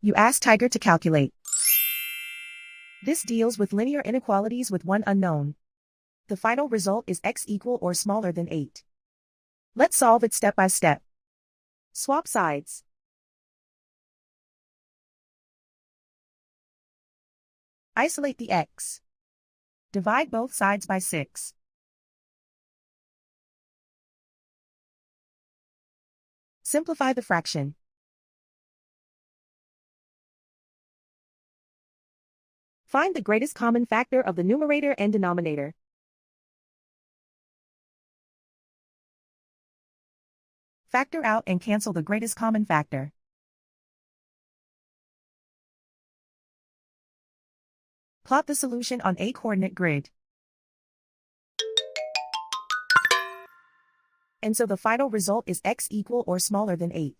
You ask Tiger to calculate. This deals with linear inequalities with one unknown. The final result is x equal or smaller than 8. Let's solve it step by step. Swap sides. Isolate the x. Divide both sides by 6. Simplify the fraction. Find the greatest common factor of the numerator and denominator. Factor out and cancel the greatest common factor. Plot the solution on a coordinate grid. And so the final result is x equal or smaller than 8.